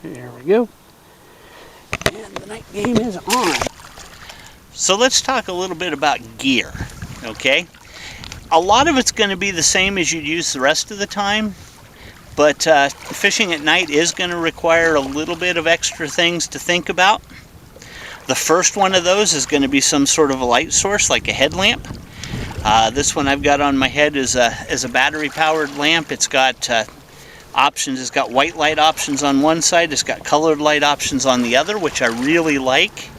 There we go. And the night game is on. So let's talk a little bit about gear, okay? A lot of it's going to be the same as you'd use the rest of the time, but fishing at night is going to require a little bit of extra things to think about. The first one of those is going to be some sort of a light source, like a headlamp. This one I've got on my head is a battery-powered lamp. It's got options. It's got white light options on one side. It's got colored light options on the other, which I really like.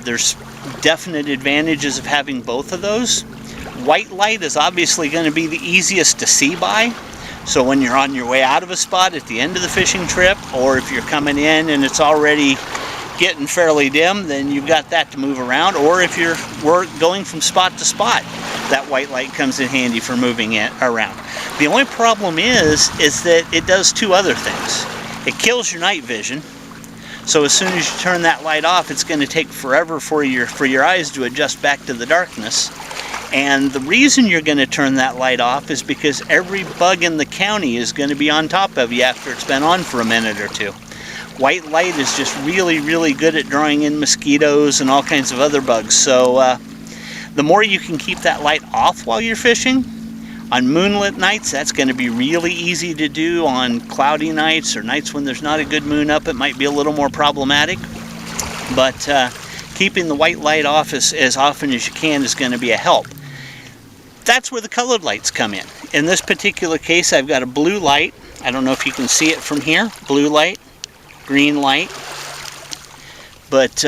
There's definite advantages of having both of those. White light is obviously going to be the easiest to see by. So when you're on your way out of a spot at the end of the fishing trip, or if you're coming in and it's already getting fairly dim, then you've got that to move around. Or if you're going from spot to spot, that white light comes in handy for moving it around. The only problem is that it does two other things. It kills your night vision. So as soon as you turn that light off, it's going to take forever for your eyes to adjust back to the darkness. And the reason you're going to turn that light off is because every bug in the county is going to be on top of you after it's been on for a minute or two. White light is just really, really good at drawing in mosquitoes and all kinds of other bugs. So the more you can keep that light off while you're fishing, on moonlit nights, that's going to be really easy to do. On cloudy nights or nights when there's not a good moon up, it might be a little more problematic. But keeping the white light off as often as you can is going to be a help. That's where the colored lights come in. In this particular case, I've got a blue light. I don't know if you can see it from here. Blue light, green light. But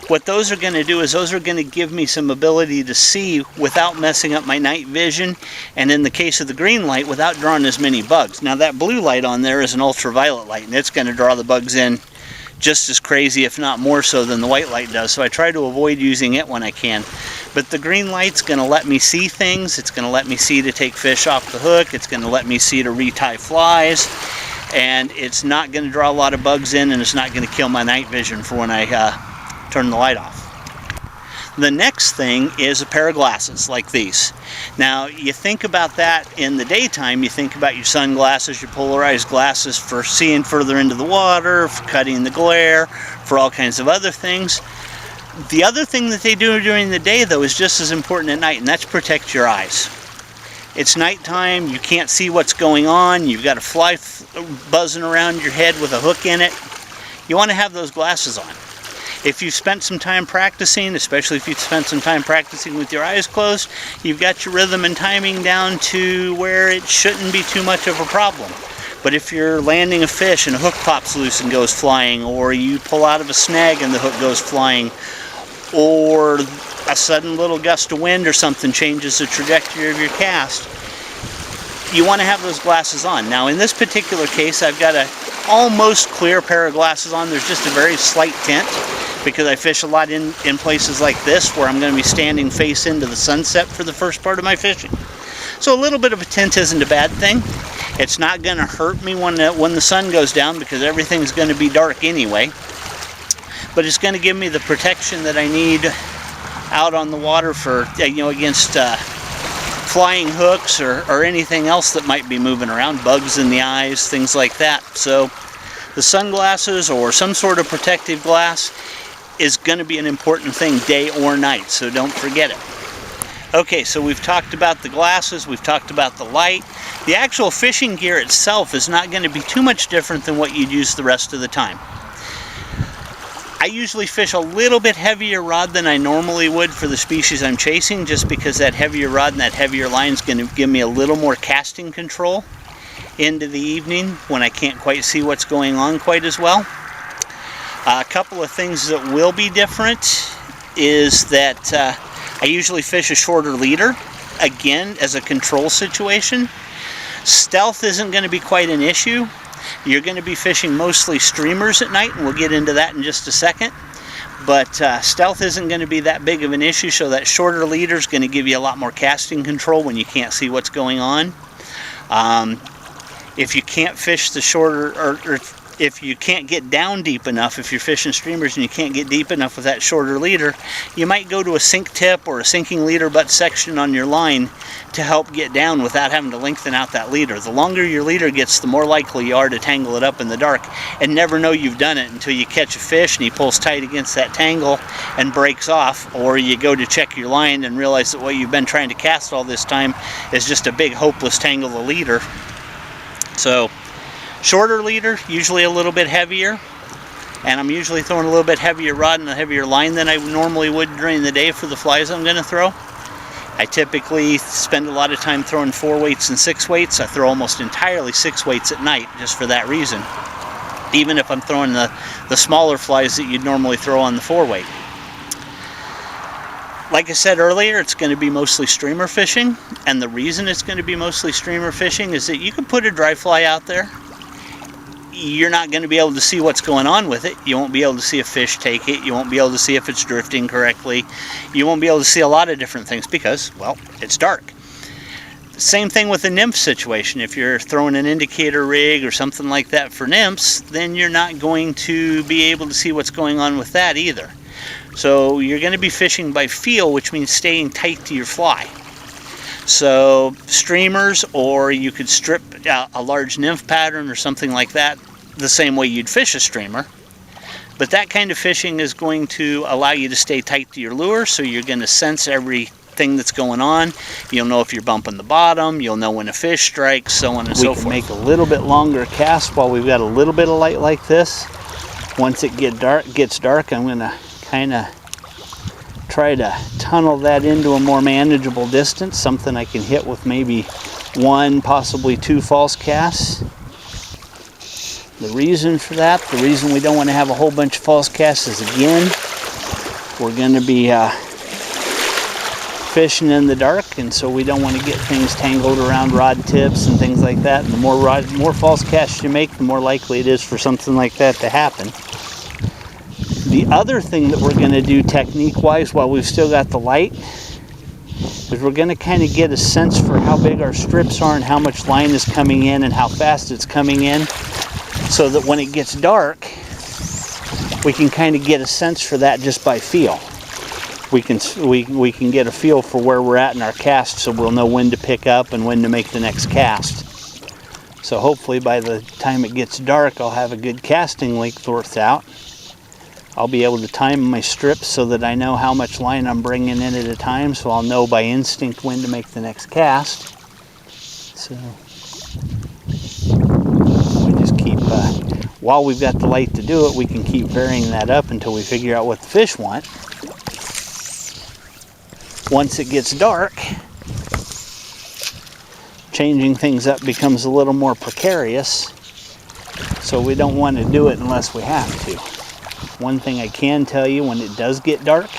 what those are going to do is those are going to give me some ability to see without messing up my night vision, and in the case of the green light, without drawing as many bugs. Now that blue light on there is an ultraviolet light, and it's going to draw the bugs in just as crazy, if not more so, than the white light does. So I try to avoid using it when I can. But the green light's going to let me see things. It's going to let me see to take fish off the hook. It's going to let me see to retie flies. And it's not going to draw a lot of bugs in, and it's not going to kill my night vision for when I turn the light off. The next thing is a pair of glasses like these. Now you think about that in the daytime, you think about your sunglasses, your polarized glasses for seeing further into the water, for cutting the glare, for all kinds of other things. The other thing that they do during the day though is just as important at night, and that's protect your eyes. It's nighttime, you can't see what's going on, you've got a fly buzzing around your head with a hook in it. You want to have those glasses on. If you've spent some time practicing, especially if you've spent some time practicing with your eyes closed, you've got your rhythm and timing down to where it shouldn't be too much of a problem. But if you're landing a fish and a hook pops loose and goes flying, or you pull out of a snag and the hook goes flying, or a sudden little gust of wind or something changes the trajectory of your cast, you want to have those glasses on. Now in this particular case, I've got a almost clear pair of glasses on. There's just a very slight tint because I fish a lot in places like this where I'm going to be standing face into the sunset for the first part of my fishing. So a little bit of a tint isn't a bad thing. It's not going to hurt me when the sun goes down because everything's going to be dark anyway. But it's going to give me the protection that I need out on the water for, against flying hooks or anything else that might be moving around, bugs in the eyes, things like that. So the sunglasses or some sort of protective glass is going to be an important thing day or night, so don't forget it. Okay, so we've talked about the glasses, we've talked about the light. The actual fishing gear itself is not going to be too much different than what you'd use the rest of the time. I usually fish a little bit heavier rod than I normally would for the species I'm chasing, just because that heavier rod and that heavier line is going to give me a little more casting control into the evening when I can't quite see what's going on quite as well. A couple of things that will be different is that I usually fish a shorter leader, again, as a control situation. Stealth isn't going to be quite an issue. You're going to be fishing mostly streamers at night, and we'll get into that in just a second. But stealth isn't going to be that big of an issue, so that shorter leader is going to give you a lot more casting control when you can't see what's going on. If you can't fish the shorter, or if you can't get down deep enough, if you're fishing streamers and you can't get deep enough with that shorter leader, you might go to a sink tip or a sinking leader butt section on your line to help get down without having to lengthen out that leader. The longer your leader gets, the more likely you are to tangle it up in the dark and never know you've done it until you catch a fish and he pulls tight against that tangle and breaks off, or you go to check your line and realize that what you've been trying to cast all this time is just a big hopeless tangle of leader. So shorter leader, usually a little bit heavier, and I'm usually throwing a little bit heavier rod and a heavier line than I normally would during the day for the flies I'm going to throw. I typically spend a lot of time throwing 4 weights and 6 weights. I throw almost entirely 6 weights at night just for that reason, even if I'm throwing the smaller flies that you'd normally throw on the 4 weight. Like I said earlier, it's going to be mostly streamer fishing, and the reason it's going to be mostly streamer fishing is that you can put a dry fly out there. You're not going to be able to see what's going on with it. You won't be able to see a fish take it. You won't be able to see if it's drifting correctly. You won't be able to see a lot of different things because, well, it's dark. Same thing with the nymph situation. If you're throwing an indicator rig or something like that for nymphs, then you're not going to be able to see what's going on with that either. So you're going to be fishing by feel, which means staying tight to your fly. So streamers, or you could strip a large nymph pattern or something like that the same way you'd fish a streamer. But that kind of fishing is going to allow you to stay tight to your lure, so you're going to sense everything that's going on. You'll know if you're bumping the bottom, you'll know when a fish strikes, so on and so forth. We can make a little bit longer cast while we've got a little bit of light like this. Once it gets dark, I'm going to kind of try to tunnel that into a more manageable distance, something I can hit with maybe 1, possibly 2 false casts. The reason for that, the reason we don't want to have a whole bunch of false casts is, again, we're going to be fishing in the dark, and so we don't want to get things tangled around rod tips and things like that. And the more false casts you make, the more likely it is for something like that to happen. The other thing that we're going to do technique-wise while we've still got the light is we're going to kind of get a sense for how big our strips are and how much line is coming in and how fast it's coming in, so that when it gets dark, we can kind of get a sense for that just by feel. We can get a feel for where we're at in our cast, so we'll know when to pick up and when to make the next cast. So hopefully by the time it gets dark, I'll have a good casting length worked out. I'll be able to time my strips so that I know how much line I'm bringing in at a time, so I'll know by instinct when to make the next cast. So we just keep, while we've got the light to do it, we can keep varying that up until we figure out what the fish want. Once it gets dark, changing things up becomes a little more precarious, so we don't want to do it unless we have to. One thing I can tell you, when it does get dark,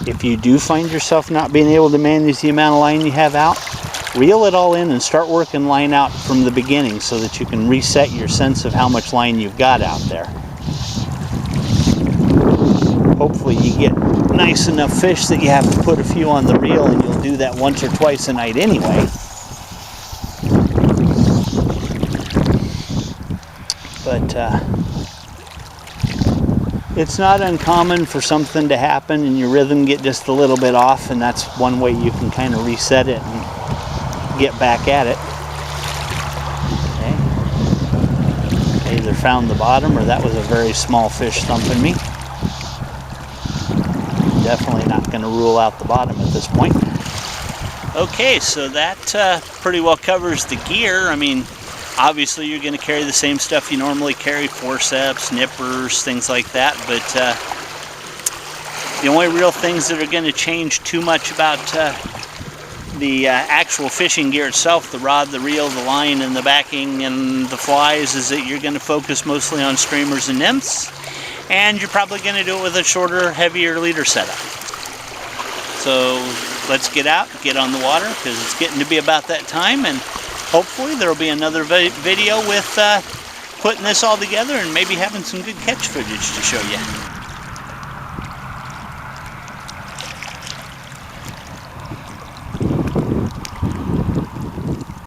if you do find yourself not being able to manage the amount of line you have out, reel it all in and start working line out from the beginning so that you can reset your sense of how much line you've got out there. Hopefully you get nice enough fish that you have to put a few on the reel, and you'll do that once or twice a night anyway. But it's not uncommon for something to happen and your rhythm get just a little bit off, and that's one way you can kind of reset it and get back at it. Okay. I either found the bottom or that was a very small fish thumping me. Definitely not going to rule out the bottom at this point. Okay, so that pretty well covers the gear. I mean, obviously you're going to carry the same stuff you normally carry, forceps, nippers, things like that, but the only real things that are going to change too much about the actual fishing gear itself, the rod, the reel, the line, and the backing, and the flies, is that you're going to focus mostly on streamers and nymphs, and you're probably going to do it with a shorter, heavier leader setup. So let's get out, get on the water, because it's getting to be about that time, and hopefully there will be another video with putting this all together and maybe having some good catch footage to show you.